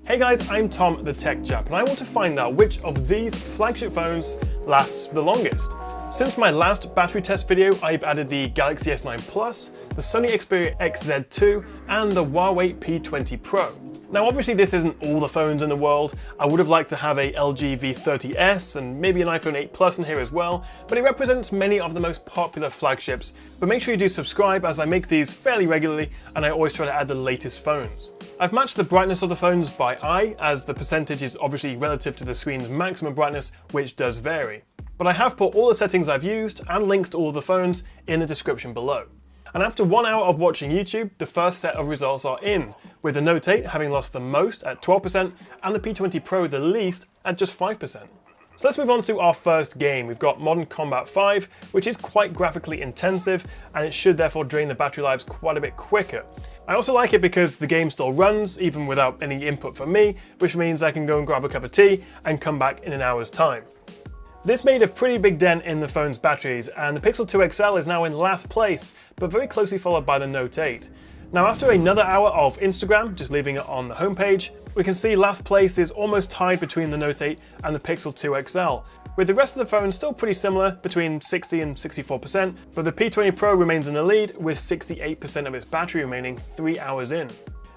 Hey guys, I'm Tom the Tech Chap, and I want to find out which of these flagship phones lasts the longest. Since my last battery test video, I've added the Galaxy S9 Plus, the Sony Xperia XZ2, and the Huawei P20 Pro. Now obviously this isn't all the phones in the world. I would have liked to have a LG V30s and maybe an iPhone 8 Plus in here as well, but it represents many of the most popular flagships. But make sure you do subscribe, as I make these fairly regularly and I always try to add the latest phones. I've matched the brightness of the phones by eye, as the percentage is obviously relative to the screen's maximum brightness, which does vary. But I have put all the settings I've used and links to all of the phones in the description below. And after 1 hour of watching YouTube, the first set of results are in, with the Note 8 having lost the most at 12% and the P20 Pro the least at just 5%. So let's move on to our first game. We've got Modern Combat 5, which is quite graphically intensive, and it should therefore drain the battery lives quite a bit quicker. I also like it because the game still runs, even without any input from me, which means I can go and grab a cup of tea and come back in an hour's time. This made a pretty big dent in the phone's batteries, and the Pixel 2 XL is now in last place, but very closely followed by the Note 8. Now after another hour of Instagram, just leaving it on the homepage, we can see last place is almost tied between the Note 8 and the Pixel 2 XL, with the rest of the phone still pretty similar, between 60 and 64%, but the P20 Pro remains in the lead with 68% of its battery remaining 3 hours in.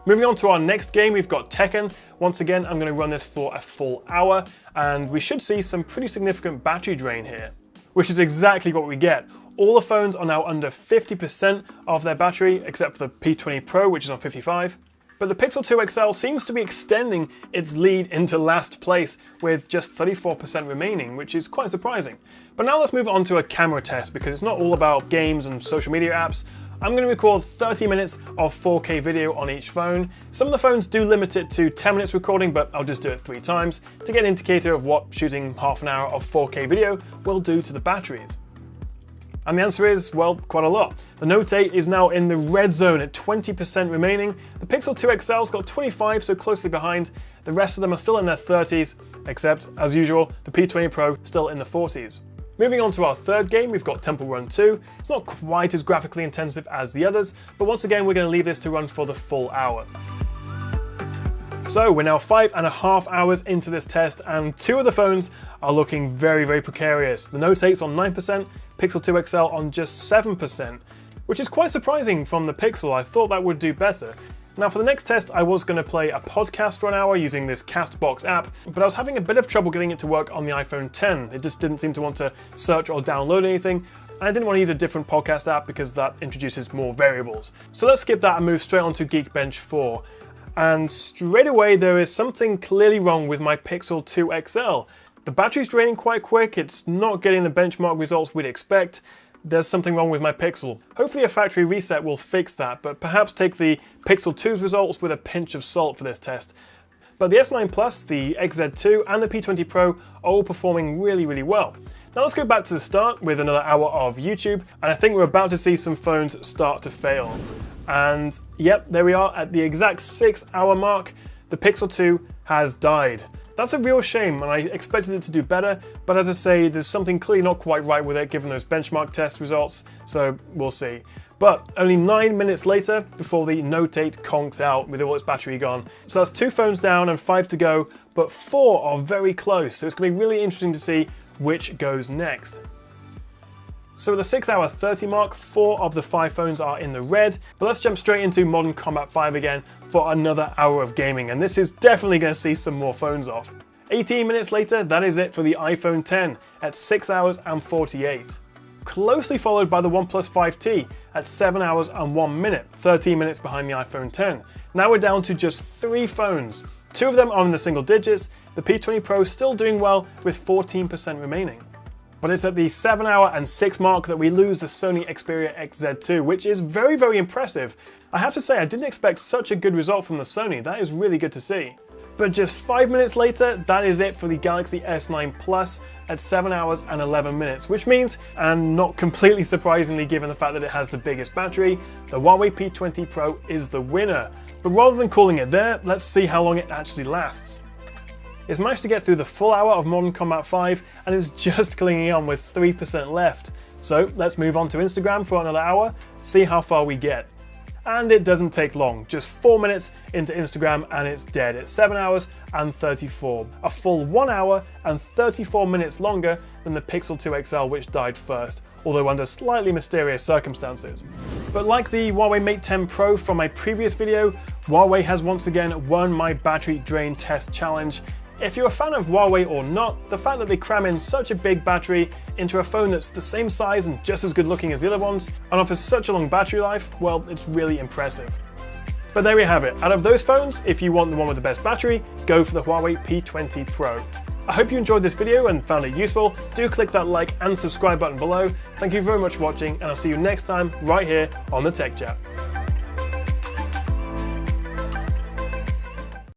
Moving on to our next game, we've got Tekken. Once again, I'm going to run this for a full hour, and we should see some pretty significant battery drain here, which is exactly what we get. All the phones are now under 50% of their battery, except for the P20 Pro, which is on 55%. But the Pixel 2 XL seems to be extending its lead into last place with just 34% remaining, which is quite surprising. But now let's move on to a camera test, because it's not all about games and social media apps. I'm going to record 30 minutes of 4K video on each phone. Some of the phones do limit it to 10 minutes recording, but I'll just do it 3 times to get an indicator of what shooting half an hour of 4K video will do to the batteries. And the answer is, well, quite a lot. The Note 8 is now in the red zone at 20% remaining. The Pixel 2 XL's got 25, so closely behind. The rest of them are still in their 30s, except, as usual, the P20 Pro still in the 40s. Moving on to our third game, we've got Temple Run 2. It's not quite as graphically intensive as the others, but once again we're going to leave this to run for the full hour. So we're now 5.5 hours into this test, and 2 of the phones are looking very, very precarious. The Note 8's on 9%, Pixel 2 XL on just 7%, which is quite surprising from the Pixel. I thought that would do better. Now for the next test, I was going to play a podcast for an hour using this Castbox app, but I was having a bit of trouble getting it to work on the iPhone 10. It just didn't seem to want to search or download anything, and I didn't want to use a different podcast app because that introduces more variables. So let's skip that and move straight on to Geekbench 4. And straight away there is something clearly wrong with my Pixel 2 XL. The battery's draining quite quick, it's not getting the benchmark results we'd expect. There's something wrong with my Pixel. Hopefully a factory reset will fix that, but perhaps take the Pixel 2's results with a pinch of salt for this test. But the S9 Plus, the XZ2 and the P20 Pro are all performing really, really well. Now let's go back to the start with another hour of YouTube, and I think we're about to see some phones start to fail. And yep, there we are at the exact 6-hour mark. The Pixel 2 has died. That's a real shame, and I expected it to do better, but as I say, there's something clearly not quite right with it given those benchmark test results, so we'll see. But only 9 minutes later, before the Note 8 conks out with all its battery gone. So that's 2 phones down and 5 to go, but 4 are very close, so it's going to be really interesting to see which goes next. So at the 6-hour 30 mark, 4 of the 5 phones are in the red, but let's jump straight into Modern Combat 5 again for another hour of gaming, and this is definitely going to see some more phones off. 18 minutes later, that is it for the iPhone 10 at 6 hours and 48. Closely followed by the OnePlus 5T at 7 hours and 1 minute, 13 minutes behind the iPhone 10. Now we're down to just 3 phones. 2 of them are in the single digits, the P20 Pro still doing well with 14% remaining. But it's at the 7 hour and 6 mark that we lose the Sony Xperia XZ2, which is very, very impressive. I have to say, I didn't expect such a good result from the Sony. That is really good to see. But just 5 minutes later, that is it for the Galaxy S9 Plus at 7 hours and 11 minutes, which means, and not completely surprisingly given the fact that it has the biggest battery, the Huawei P20 Pro is the winner. But rather than calling it there, let's see how long it actually lasts. It's managed to get through the full hour of Modern Combat 5 and is just clinging on with 3% left. So let's move on to Instagram for another hour, see how far we get. and it doesn't take long, just 4 minutes into Instagram and it's dead. It's 7 hours and 34, a full 1 hour and 34 minutes longer than the Pixel 2 XL, which died first, although under slightly mysterious circumstances. But like the Huawei Mate 10 Pro from my previous video, Huawei has once again won my battery drain test challenge. If you're a fan of Huawei or not, the fact that they cram in such a big battery into a phone that's the same size and just as good looking as the other ones, and offers such a long battery life, well, it's really impressive. But there we have it. Out of those phones, if you want the one with the best battery, go for the Huawei P20 Pro. I hope you enjoyed this video and found it useful. Do click that like and subscribe button below. Thank you very much for watching, and I'll see you next time right here on the Tech Chat.